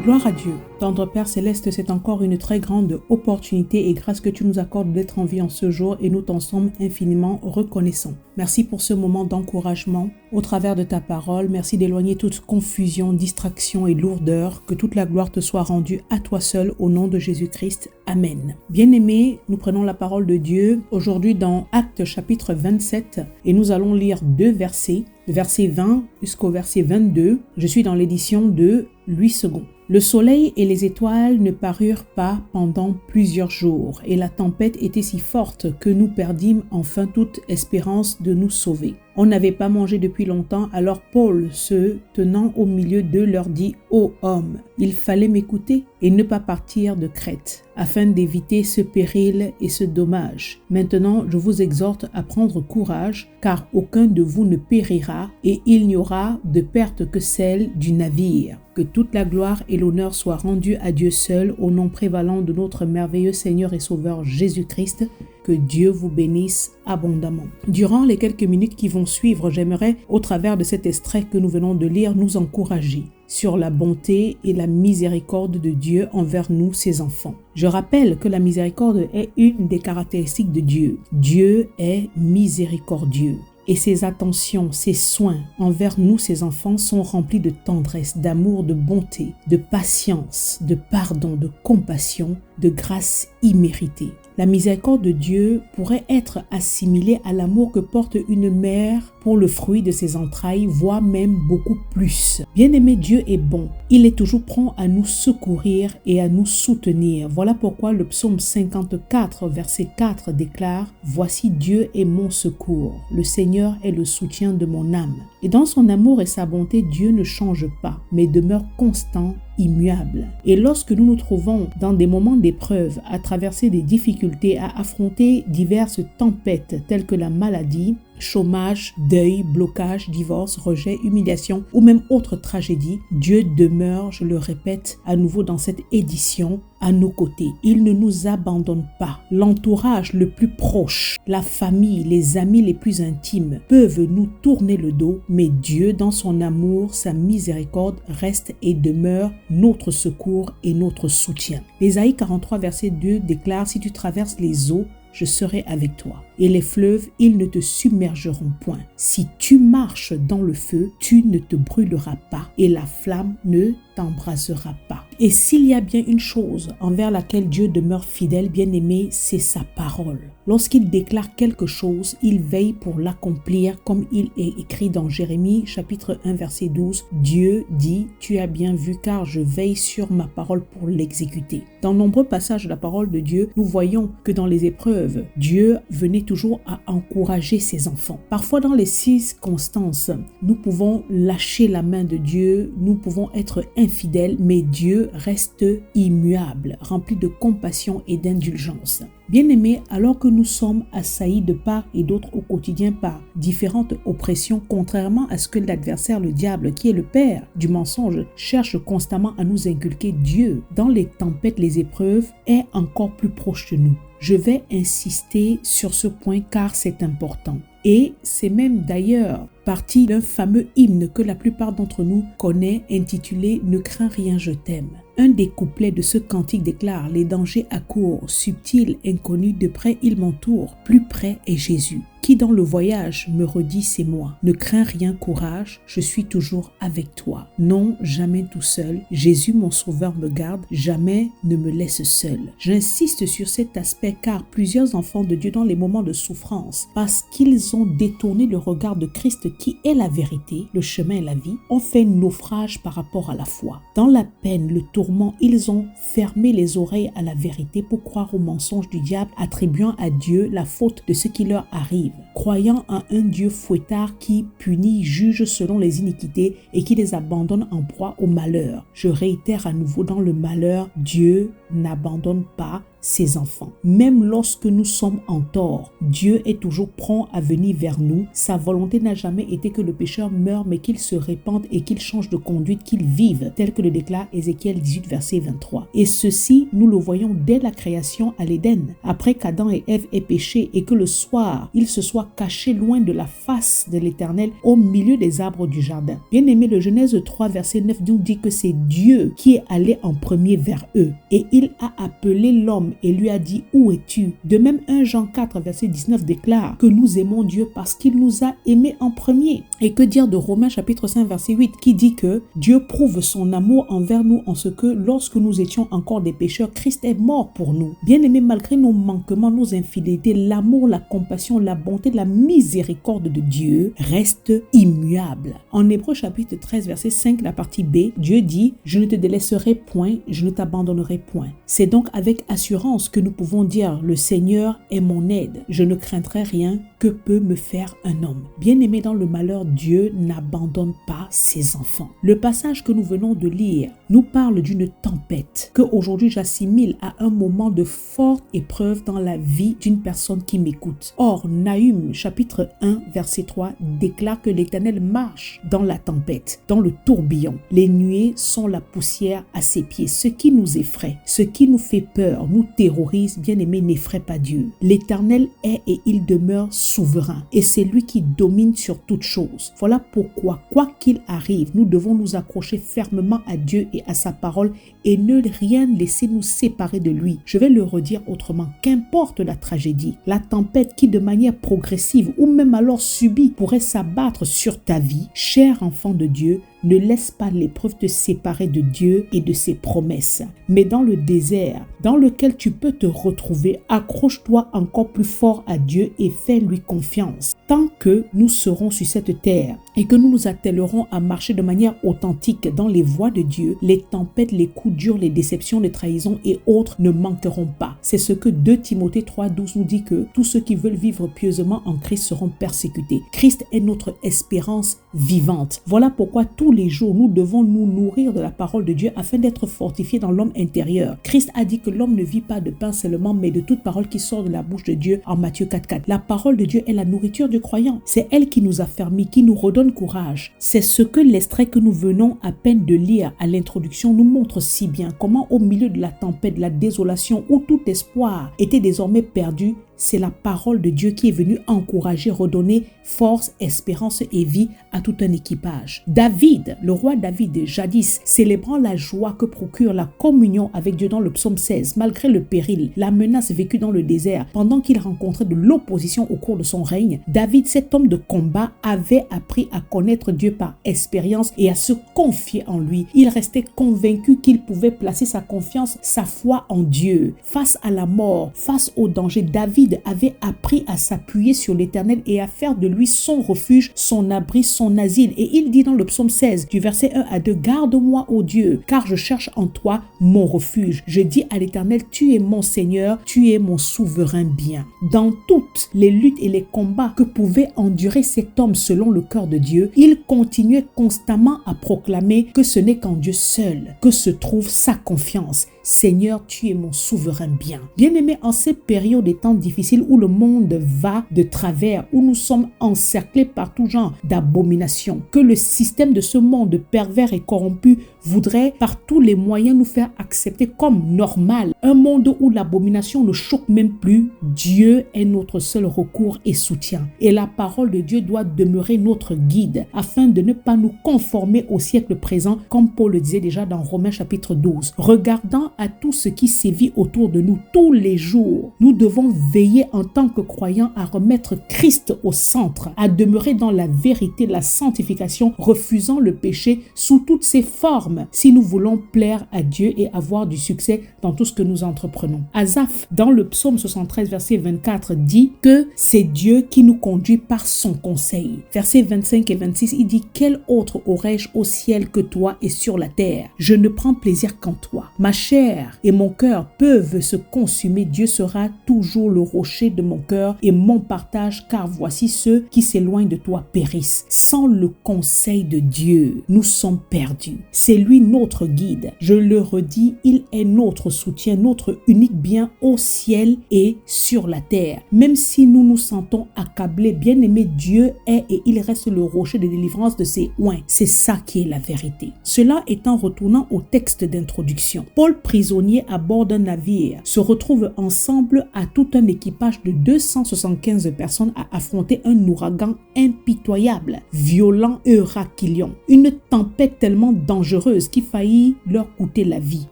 Gloire à Dieu. Tendre Père Céleste, c'est encore une très grande opportunité et grâce que tu nous accordes d'être en vie en ce jour et nous t'en sommes infiniment reconnaissants. Merci pour ce moment d'encouragement au travers de ta parole. Merci d'éloigner toute confusion, distraction et lourdeur. Que toute la gloire te soit rendue à toi seul au nom de Jésus-Christ. Amen. Bien-aimés, nous prenons la parole de Dieu aujourd'hui dans Actes chapitre 27 et nous allons lire 2 versets. Le verset 20 jusqu'au verset 22. Je suis dans l'édition de Louis II. Le soleil et les étoiles ne parurent pas pendant plusieurs jours, et la tempête était si forte que nous perdîmes enfin toute espérance de nous sauver. On n'avait pas mangé depuis longtemps, alors Paul, se tenant au milieu d'eux, leur dit « Ô hommes, il fallait m'écouter et ne pas partir de Crète, afin d'éviter ce péril et ce dommage. Maintenant, je vous exhorte à prendre courage, car aucun de vous ne périra, et il n'y aura de perte que celle du navire. Que toute la gloire et l'honneur soient rendus à Dieu seul, au nom prévalant de notre merveilleux Seigneur et Sauveur Jésus-Christ. Que Dieu vous bénisse abondamment. » Durant les quelques minutes qui vont suivre, j'aimerais, au travers de cet extrait que nous venons de lire, nous encourager sur la bonté et la miséricorde de Dieu envers nous, ses enfants. Je rappelle que la miséricorde est une des caractéristiques de Dieu. Dieu est miséricordieux. Et ses attentions, ses soins envers nous, ses enfants, sont remplis de tendresse, d'amour, de bonté, de patience, de pardon, de compassion, de grâce imméritée. La miséricorde de Dieu pourrait être assimilée à l'amour que porte une mère pour le fruit de ses entrailles, voire même beaucoup plus. Bien-aimé, Dieu est bon. Il est toujours prompt à nous secourir et à nous soutenir. Voilà pourquoi le psaume 54, verset 4 déclare « Voici Dieu est mon secours. Le Seigneur est le soutien de mon âme. » Et dans son amour et sa bonté, Dieu ne change pas, mais demeure constant, immuable. Et lorsque nous nous trouvons dans des moments d'épreuve, à traverser des difficultés, à affronter diverses tempêtes telles que la maladie, chômage, deuil, blocage, divorce, rejet, humiliation ou même autre tragédie, Dieu demeure, je le répète à nouveau dans cette édition, à nos côtés. Il ne nous abandonne pas. L'entourage le plus proche, la famille, les amis les plus intimes peuvent nous tourner le dos, mais Dieu, dans son amour, sa miséricorde, reste et demeure notre secours et notre soutien. Ésaïe 43, verset 2 déclare « Si tu traverses les eaux, je serai avec toi. Et les fleuves, ils ne te submergeront point. Si tu marches dans le feu, tu ne te brûleras pas, et la flamme ne t'embrasera pas. » Et s'il y a bien une chose envers laquelle Dieu demeure fidèle, bien-aimé, c'est sa parole. Lorsqu'il déclare quelque chose, il veille pour l'accomplir, comme il est écrit dans Jérémie, chapitre 1, verset 12. Dieu dit « Tu as bien vu, car je veille sur ma parole pour l'exécuter. » Dans nombreux passages de la parole de Dieu, nous voyons que dans les épreuves, Dieu venait toujours à encourager ses enfants. Parfois, dans les circonstances, nous pouvons lâcher la main de Dieu, nous pouvons être infidèles, mais Dieu reste immuable, rempli de compassion et d'indulgence. Bien-aimés, alors que nous sommes assaillis de part et d'autre au quotidien par différentes oppressions, contrairement à ce que l'adversaire, le diable, qui est le père du mensonge, cherche constamment à nous inculquer, Dieu, dans les tempêtes, les épreuves, est encore plus proche de nous. Je vais insister sur ce point car c'est important. Et c'est même d'ailleurs partie d'un fameux hymne que la plupart d'entre nous connaît intitulé « Ne crains rien, je t'aime ». Un des couplets de ce cantique déclare « Les dangers accourent, subtils, inconnus, de près ils m'entourent, plus près est Jésus. Qui dans le voyage me redit c'est moi. Ne crains rien, courage, je suis toujours avec toi. Non, jamais tout seul, Jésus mon sauveur me garde, jamais ne me laisse seul. » J'insiste sur cet aspect car plusieurs enfants de Dieu dans les moments de souffrance, parce qu'ils ont détourné le regard de Christ qui est la vérité, le chemin et la vie, ont fait naufrage par rapport à la foi. Dans la peine, le tourment, ils ont fermé les oreilles à la vérité pour croire au mensonge du diable, attribuant à Dieu la faute de ce qui leur arrive. Croyant en un Dieu fouettard qui punit, juge selon les iniquités et qui les abandonne en proie au malheur. Je réitère à nouveau, dans le malheur, Dieu n'abandonne pas ses enfants. Même lorsque nous sommes en tort, Dieu est toujours prompt à venir vers nous. Sa volonté n'a jamais été que le pécheur meure, mais qu'il se répande et qu'il change de conduite, qu'il vive, tel que le déclare Ézéchiel 18, verset 23. Et ceci, nous le voyons dès la création à l'Éden. Après qu'Adam et Ève aient péché et que le soir, ils se soient cachés loin de la face de l'Éternel au milieu des arbres du jardin. Bien aimé, le Genèse 3, verset 9 nous dit que c'est Dieu qui est allé en premier vers eux. Et il a appelé l'homme et lui a dit, où es-tu? De même, 1 Jean 4, verset 19 déclare que nous aimons Dieu parce qu'il nous a aimés en premier. Et que dire de Romains chapitre 5, verset 8 qui dit que Dieu prouve son amour envers nous en ce que lorsque nous étions encore des pécheurs, Christ est mort pour nous. Bien aimé, malgré nos manquements, nos infidélités, l'amour, la compassion, la bonté, la miséricorde de Dieu reste immuable. En Hébreux chapitre 13, verset 5, la partie B, Dieu dit, je ne te délaisserai point, je ne t'abandonnerai point. C'est donc avec assurance que nous pouvons dire, le Seigneur est mon aide, je ne craindrai rien, que peut me faire un homme? Bien-aimé, dans le malheur, Dieu n'abandonne pas ses enfants. Le passage que nous venons de lire nous parle d'une tempête que aujourd'hui j'assimile à un moment de forte épreuve dans la vie d'une personne qui m'écoute. Or, Nahum chapitre 1 verset 3 déclare que l'Éternel marche dans la tempête, dans le tourbillon. Les nuées sont la poussière à ses pieds. Ce qui nous effraie, ce qui nous fait peur, nous terrorise, bien-aimé, n'effraie pas Dieu. L'Éternel est et il demeure souverain et c'est lui qui domine sur toute chose. Voilà pourquoi, quoi qu'il arrive, nous devons nous accrocher fermement à Dieu et à sa parole et ne rien laisser nous séparer de lui. Je vais le redire autrement. Qu'importe la tragédie, la tempête qui de manière progressive ou même alors subie pourrait s'abattre sur ta vie, cher enfant de Dieu, ne laisse pas l'épreuve te séparer de Dieu et de ses promesses. Mais dans le désert, dans lequel tu peux te retrouver, accroche-toi encore plus fort à Dieu et fais-lui confiance. Tant que nous serons sur cette terre et que nous nous attellerons à marcher de manière authentique dans les voies de Dieu, les tempêtes, les coups durs, les déceptions, les trahisons et autres ne manqueront pas. C'est ce que 2 Timothée 3,12 nous dit que tous ceux qui veulent vivre pieusement en Christ seront persécutés. Christ est notre espérance vivante. Voilà pourquoi tous les jours, nous devons nous nourrir de la parole de Dieu afin d'être fortifiés dans l'homme intérieur. Christ a dit que l'homme ne vit pas de pain seulement, mais de toute parole qui sort de la bouche de Dieu en Matthieu 4,4. La parole de Dieu est la nourriture du croyant. C'est elle qui nous affermit, qui nous redonne courage. C'est ce que l'extrait que nous venons à peine de lire à l'introduction nous montre si bien. Comment au milieu de la tempête, de la désolation, où tout espoir était désormais perdu, c'est la parole de Dieu qui est venue encourager, redonner force, espérance et vie à tout un équipage. David, le roi David, jadis, célébrant la joie que procure la communion avec Dieu dans le psaume 16, malgré le péril, la menace vécue dans le désert, pendant qu'il rencontrait de l'opposition au cours de son règne, David, cet homme de combat, avait appris à connaître Dieu par expérience et à se confier en lui. Il restait convaincu qu'il pouvait placer sa confiance, sa foi en Dieu. Face à la mort, face au danger, David avait appris à s'appuyer sur l'Éternel et à faire de lui son refuge, son abri, son asile. Et il dit dans le psaume 16, du verset 1 à 2, « Garde-moi, ô Dieu, car je cherche en toi mon refuge. Je dis à l'Éternel, tu es mon Seigneur, tu es mon souverain bien. » Dans toutes les luttes et les combats que pouvait endurer cet homme selon le cœur de Dieu, il continuait constamment à proclamer que ce n'est qu'en Dieu seul que se trouve sa confiance. Seigneur, tu es mon souverain bien. Bien-aimé, en ces périodes et temps difficiles où le monde va de travers, où nous sommes encerclés par tout genre d'abominations, que le système de ce monde pervers et corrompu voudrait par tous les moyens nous faire accepter comme normal, un monde où l'abomination ne choque même plus, Dieu est notre seul recours et soutien. Et la parole de Dieu doit demeurer notre guide afin de ne pas nous conformer au siècle présent, comme Paul le disait déjà dans Romains chapitre 12. Regardant à tout ce qui sévit autour de nous tous les jours, nous devons veiller en tant que croyants à remettre Christ au centre, à demeurer dans la vérité, la sanctification, refusant le péché sous toutes ses formes, si nous voulons plaire à Dieu et avoir du succès dans tout ce que nous entreprenons. Asaph, dans le psaume 73, verset 24, dit que c'est Dieu qui nous conduit par son conseil. Versets 25 et 26, il dit « Quel autre aurais-je au ciel que toi et sur la terre? Je ne prends plaisir qu'en toi. Ma chair et mon cœur peuvent se consumer. Dieu sera toujours le rocher de mon cœur et mon partage, car voici ceux qui s'éloignent de toi périssent. » Sans le conseil de Dieu, nous sommes perdus. C'est lui notre guide. Je le redis, il est notre soutien, notre unique bien au ciel et sur la terre. Même si nous nous sentons accablés, bien-aimé, Dieu est et il reste le rocher de délivrance de ses oins. C'est ça qui est la vérité. Cela étant, retournant au texte d'introduction. Paul, prisonnier à bord d'un navire, se retrouve ensemble à tout un équipage de 275 personnes à affronter un ouragan impitoyable, violent Eurachilion. Une tempête tellement dangereuse qui faillit leur coûter la vie.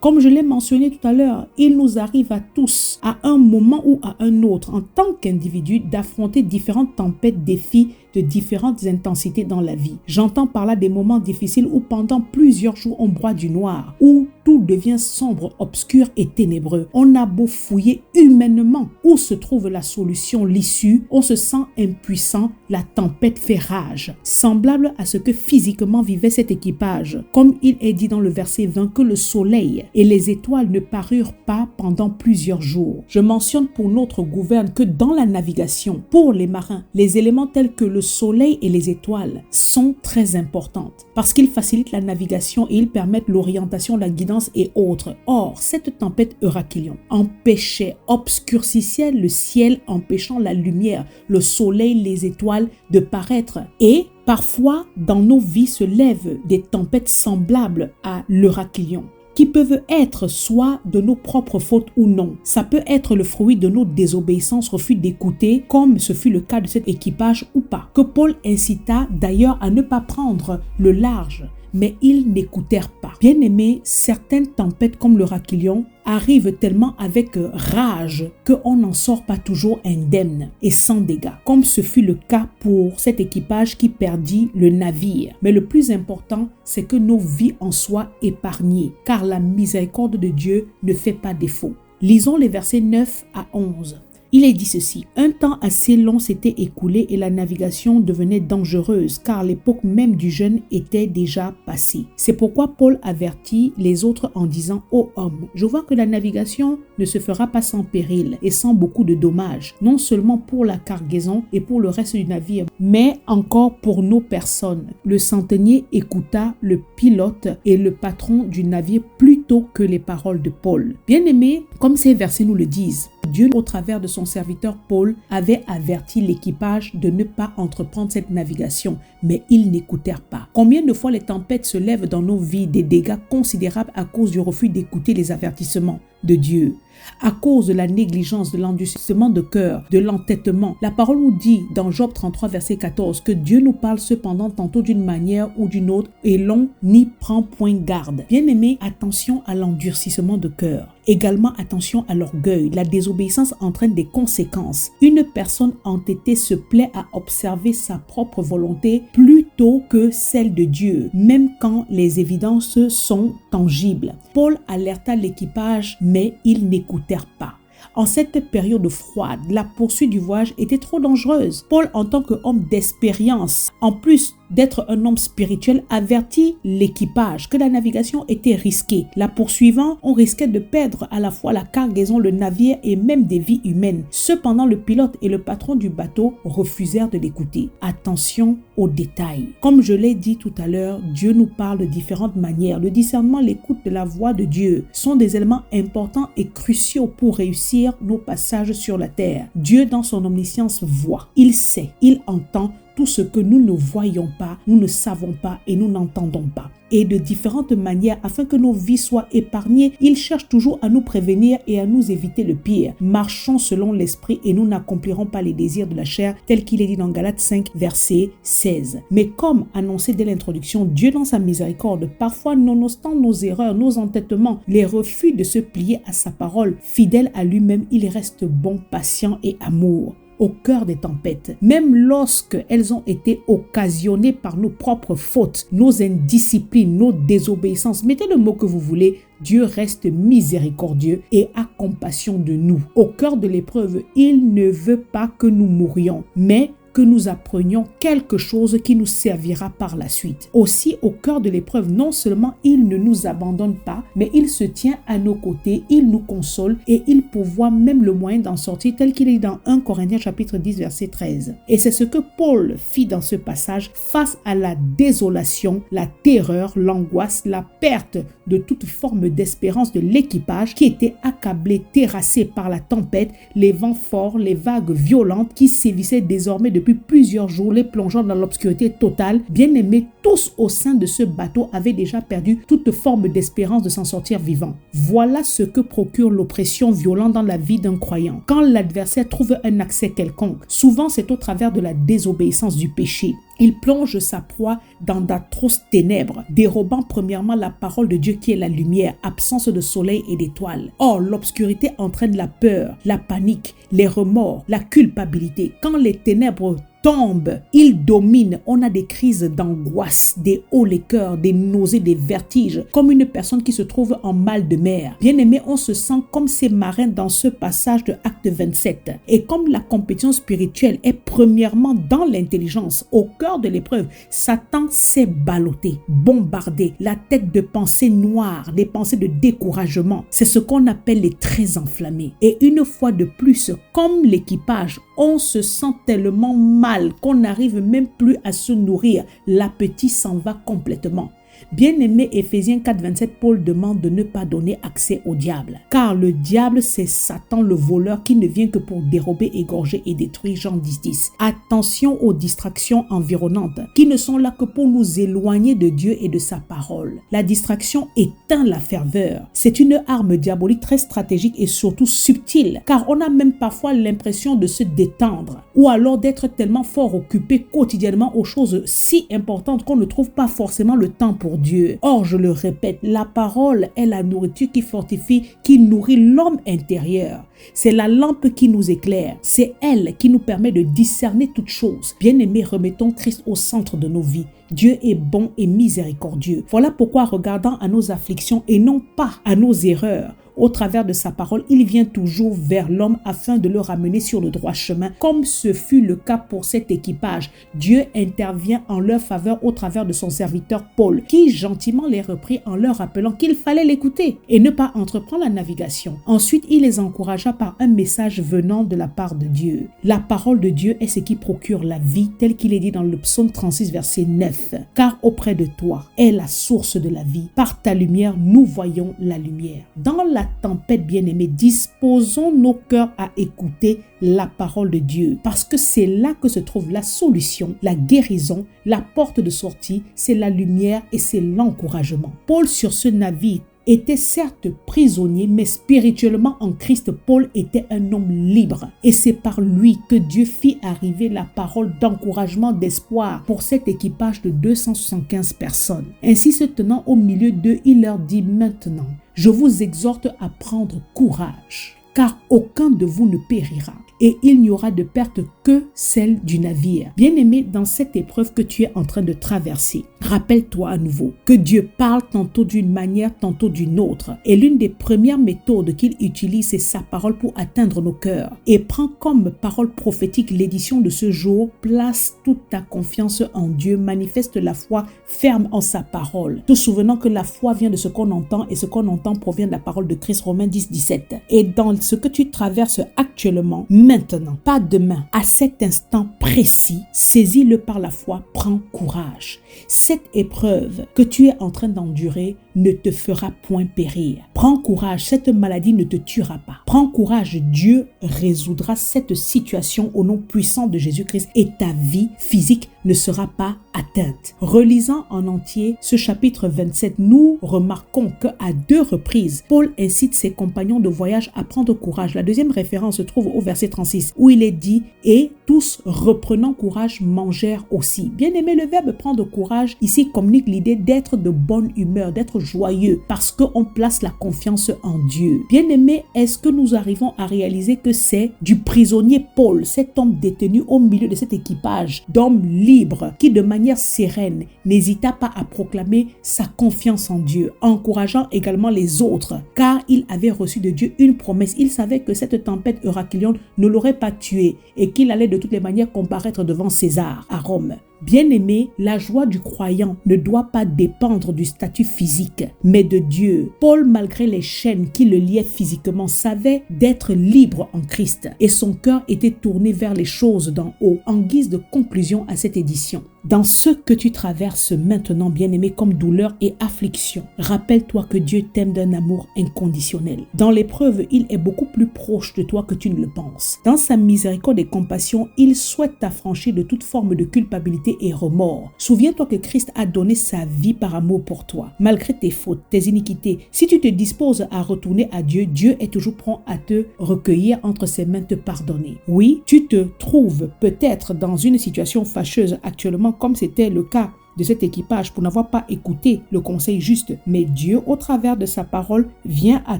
Comme je l'ai mentionné tout à l'heure, il nous arrive à tous, à un moment ou à un autre, en tant qu'individu, d'affronter différentes tempêtes, défis de différentes intensités dans la vie. J'entends par là des moments difficiles où pendant plusieurs jours on broie du noir, où tout devient sombre, obscur et ténébreux. On a beau fouiller humainement où se trouve la solution, l'issue, on se sent impuissant, la tempête fait rage. Semblable à ce que physiquement vivait cet équipage, comme il est dit dans le verset 20 que le soleil et les étoiles ne parurent pas pendant plusieurs jours. Je mentionne pour notre gouverne que dans la navigation, pour les marins, les éléments tels que le soleil et les étoiles sont très importantes parce qu'ils facilitent la navigation et ils permettent l'orientation, la guidance et autres. Or, cette tempête Eurachilion empêchait, obscurcissait le ciel, empêchant la lumière, le soleil, les étoiles de paraître. Et parfois, dans nos vies se lèvent des tempêtes semblables à l'Eurachilion, qui peuvent être soit de nos propres fautes ou non. Ça peut être le fruit de nos désobéissances, refus d'écouter, comme ce fut le cas de cet équipage ou pas. Que Paul incita d'ailleurs à ne pas prendre le large, mais ils n'écoutèrent pas. Bien-aimés, certaines tempêtes comme l'Eurachilion arrivent tellement avec rage qu'on n'en sort pas toujours indemne et sans dégâts, comme ce fut le cas pour cet équipage qui perdit le navire. Mais le plus important, c'est que nos vies en soient épargnées, car la miséricorde de Dieu ne fait pas défaut. Lisons les versets 9 à 11. Il est dit ceci: un temps assez long s'était écoulé et la navigation devenait dangereuse car l'époque même du jeûne était déjà passée. C'est pourquoi Paul avertit les autres en disant: ô hommes, je vois que la navigation ne se fera pas sans péril et sans beaucoup de dommages, non seulement pour la cargaison et pour le reste du navire, mais encore pour nos personnes. Le centenier écouta le pilote et le patron du navire plutôt que les paroles de Paul. Bien-aimés, comme ces versets nous le disent, Dieu, au travers de son serviteur Paul, avait averti l'équipage de ne pas entreprendre cette navigation, mais ils n'écoutèrent pas. Combien de fois les tempêtes se lèvent dans nos vies, des dégâts considérables à cause du refus d'écouter les avertissements de Dieu, à cause de la négligence, de l'endurcissement de cœur, de l'entêtement. La parole nous dit dans Job 33 verset 14 que Dieu nous parle cependant tantôt d'une manière ou d'une autre et l'on n'y prend point garde. Bien-aimés, attention à l'endurcissement de cœur. Également attention à l'orgueil. La désobéissance entraîne des conséquences. Une personne entêtée se plaît à observer sa propre volonté plutôt que celle de Dieu, même quand les évidences sont tangibles. Paul alerta l'équipage, mais ils n'écoutèrent pas. En cette période froide, la poursuite du voyage était trop dangereuse. Paul, en tant qu'homme d'expérience, en plus d'être un homme spirituel, avertit l'équipage que la navigation était risquée. La poursuivant, on risquait de perdre à la fois la cargaison, le navire et même des vies humaines. Cependant, le pilote et le patron du bateau refusèrent de l'écouter. Attention aux détails. Comme je l'ai dit tout à l'heure, Dieu nous parle de différentes manières. Le discernement, l'écoute de la voix de Dieu sont des éléments importants et cruciaux pour réussir nos passages sur la terre. Dieu, dans son omniscience, voit. Il sait, il entend tout ce que nous ne voyons pas, nous ne savons pas et nous n'entendons pas. Et de différentes manières, afin que nos vies soient épargnées, il cherche toujours à nous prévenir et à nous éviter le pire. Marchons selon l'esprit et nous n'accomplirons pas les désirs de la chair, tel qu'il est dit dans Galates 5, verset 16. Mais comme annoncé dès l'introduction, Dieu dans sa miséricorde, parfois nonobstant nos erreurs, nos entêtements, les refus de se plier à sa parole, fidèle à lui-même, il reste bon, patient et amour. Au cœur des tempêtes, même lorsque elles ont été occasionnées par nos propres fautes, nos indisciplines, nos désobéissances, mettez le mot que vous voulez, Dieu reste miséricordieux et a compassion de nous. Au cœur de l'épreuve, il ne veut pas que nous mourions, mais que nous apprenions quelque chose qui nous servira par la suite. Aussi, au cœur de l'épreuve, non seulement il ne nous abandonne pas, mais il se tient à nos côtés, il nous console et il pourvoit même le moyen d'en sortir, tel qu'il est dans 1 Corinthiens chapitre 10 verset 13. Et c'est ce que Paul fit dans ce passage face à la désolation, la terreur, l'angoisse, la perte de toute forme d'espérance de l'équipage qui était accablé, terrassé par la tempête, les vents forts, les vagues violentes qui sévissaient désormais depuis plusieurs jours, les plongeant dans l'obscurité totale. Bien-aimés, tous au sein de ce bateau avaient déjà perdu toute forme d'espérance de s'en sortir vivants. Voilà ce que procure l'oppression violente dans la vie d'un croyant. Quand l'adversaire trouve un accès quelconque, souvent c'est au travers de la désobéissance du péché. Il plonge sa proie dans d'atroces ténèbres, dérobant premièrement la parole de Dieu qui est la lumière, absence de soleil et d'étoiles. Or, l'obscurité entraîne la peur, la panique, les remords, la culpabilité. Quand les ténèbres tombe, il domine. On a des crises d'angoisse, des hauts les cœurs, des nausées, des vertiges, comme une personne qui se trouve en mal de mer. Bien aimé, on se sent comme ces marins dans ce passage de Acte 27. Et comme la compétition spirituelle est premièrement dans l'intelligence, au cœur de l'épreuve, Satan s'est ballotté, bombardé, la tête de pensées noires, des pensées de découragement. C'est ce qu'on appelle les traits enflammés. Et une fois de plus, comme l'équipage, on se sent tellement mal qu'on n'arrive même plus à se nourrir. L'appétit s'en va complètement. Bien-aimé, Éphésiens 4, 27, Paul demande de ne pas donner accès au diable. Car le diable, c'est Satan, le voleur, qui ne vient que pour dérober, égorger et détruire. Jean 10, 10. Attention aux distractions environnantes, qui ne sont là que pour nous éloigner de Dieu et de sa parole. La distraction éteint la ferveur. C'est une arme diabolique très stratégique et surtout subtile, car on a même parfois l'impression de se détendre, ou alors d'être tellement fort occupé quotidiennement aux choses si importantes qu'on ne trouve pas forcément le temps pour Dieu. Or, je le répète, la parole est la nourriture qui fortifie, qui nourrit l'homme intérieur. C'est la lampe qui nous éclaire. C'est elle qui nous permet de discerner toutes choses. Bien-aimés, remettons Christ au centre de nos vies. Dieu est bon et miséricordieux. Voilà pourquoi, regardant à nos afflictions et non pas à nos erreurs, au travers de sa parole, il vient toujours vers l'homme afin de le ramener sur le droit chemin, comme ce fut le cas pour cet équipage. Dieu intervient en leur faveur au travers de son serviteur Paul, qui gentiment les reprit en leur rappelant qu'il fallait l'écouter et ne pas entreprendre la navigation. Ensuite, il les encouragea par un message venant de la part de Dieu. La parole de Dieu est ce qui procure la vie, tel qu'il est dit dans le psaume 36, verset 9. Car auprès de toi est la source de la vie. Par ta lumière, nous voyons la lumière. Dans la tempête, bien-aimée, disposons nos cœurs à écouter la parole de Dieu, parce que c'est là que se trouve la solution, la guérison, la porte de sortie, c'est la lumière et c'est l'encouragement. Paul, sur ce navire, était certes prisonnier, mais spirituellement en Christ, Paul était un homme libre. Et c'est par lui que Dieu fit arriver la parole d'encouragement, d'espoir pour cet équipage de 275 personnes. Ainsi, se tenant au milieu d'eux, il leur dit: maintenant, je vous exhorte à prendre courage, car aucun de vous ne périra. Et il n'y aura de perte que celle du navire. Bien-aimé, dans cette épreuve que tu es en train de traverser, rappelle-toi à nouveau que Dieu parle tantôt d'une manière, tantôt d'une autre. Et l'une des premières méthodes qu'il utilise, c'est sa parole pour atteindre nos cœurs. Et prends comme parole prophétique l'édition de ce jour. Place toute ta confiance en Dieu, manifeste la foi ferme en sa parole, te souvenant que la foi vient de ce qu'on entend et ce qu'on entend provient de la parole de Christ. Romains 10, 17. Et dans ce que tu traverses actuellement, maintenant, pas demain, à cet instant précis, saisis-le par la foi, prends courage. Cette épreuve que tu es en train d'endurer ne te fera point périr. Prends courage, cette maladie ne te tuera pas. Prends courage, Dieu résoudra cette situation au nom puissant de Jésus-Christ et ta vie physique ne sera pas atteinte. Relisant en entier ce chapitre 27, nous remarquons qu'à 2 reprises, Paul incite ses compagnons de voyage à prendre courage. La deuxième référence se trouve au verset 36 où il est dit « Et tous reprenant courage mangèrent aussi ». Bien aimé, le verbe prendre courage ici communique l'idée d'être de bonne humeur, d'être joyeux parce qu'on place la confiance confiance en Dieu. Bien-aimés, est-ce que nous arrivons à réaliser que c'est du prisonnier Paul, cet homme détenu au milieu de cet équipage d'hommes libres qui de manière sereine n'hésita pas à proclamer sa confiance en Dieu, encourageant également les autres, car il avait reçu de Dieu une promesse. Il savait que cette tempête Euraclion ne l'aurait pas tué et qu'il allait de toutes les manières comparaître devant César à Rome. Bien-aimé, la joie du croyant ne doit pas dépendre du statut physique, mais de Dieu. Paul, malgré les chaînes qui le liaient physiquement, savait d'être libre en Christ et son cœur était tourné vers les choses d'en haut. En guise de conclusion à cette édition, dans ce que tu traverses maintenant, bien-aimé, comme douleur et affliction, rappelle-toi que Dieu t'aime d'un amour inconditionnel. Dans l'épreuve, il est beaucoup plus proche de toi que tu ne le penses. Dans sa miséricorde et compassion, il souhaite t'affranchir de toute forme de culpabilité et remords. Souviens-toi que Christ a donné sa vie par amour pour toi. Malgré tes fautes, tes iniquités, si tu te disposes à retourner à Dieu, Dieu est toujours prêt à te recueillir entre ses mains, te pardonner. Oui, tu te trouves peut-être dans une situation fâcheuse actuellement, comme c'était le cas de cet équipage pour n'avoir pas écouté le conseil juste. Mais Dieu, au travers de sa parole, vient à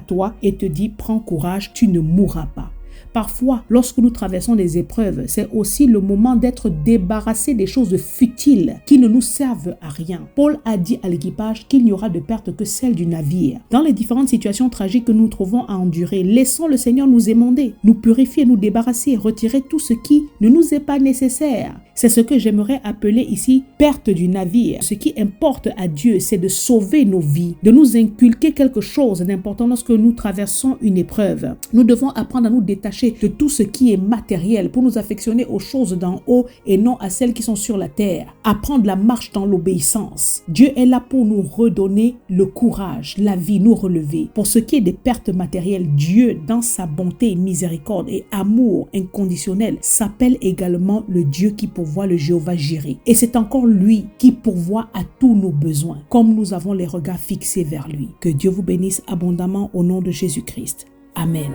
toi et te dit: prends courage, tu ne mourras pas. Parfois, lorsque nous traversons des épreuves, c'est aussi le moment d'être débarrassé des choses futiles qui ne nous servent à rien. Paul a dit à l'équipage qu'il n'y aura de perte que celle du navire. Dans les différentes situations tragiques que nous trouvons à endurer, laissons le Seigneur nous émonder, nous purifier, nous débarrasser, retirer tout ce qui ne nous est pas nécessaire. C'est ce que j'aimerais appeler ici perte du navire. Ce qui importe à Dieu, c'est de sauver nos vies, de nous inculquer quelque chose d'important lorsque nous traversons une épreuve. Nous devons apprendre à nous détacher de tout ce qui est matériel pour nous affectionner aux choses d'en haut et non à celles qui sont sur la terre. Apprendre la marche dans l'obéissance. Dieu est là pour nous redonner le courage, la vie, nous relever. Pour ce qui est des pertes matérielles, Dieu, dans sa bonté, miséricorde et amour inconditionnel, s'appelle également le Dieu qui pourvoit, le Jéhovah Jireh. Et c'est encore lui qui pourvoit à tous nos besoins, comme nous avons les regards fixés vers lui. Que Dieu vous bénisse abondamment au nom de Jésus-Christ. Amen.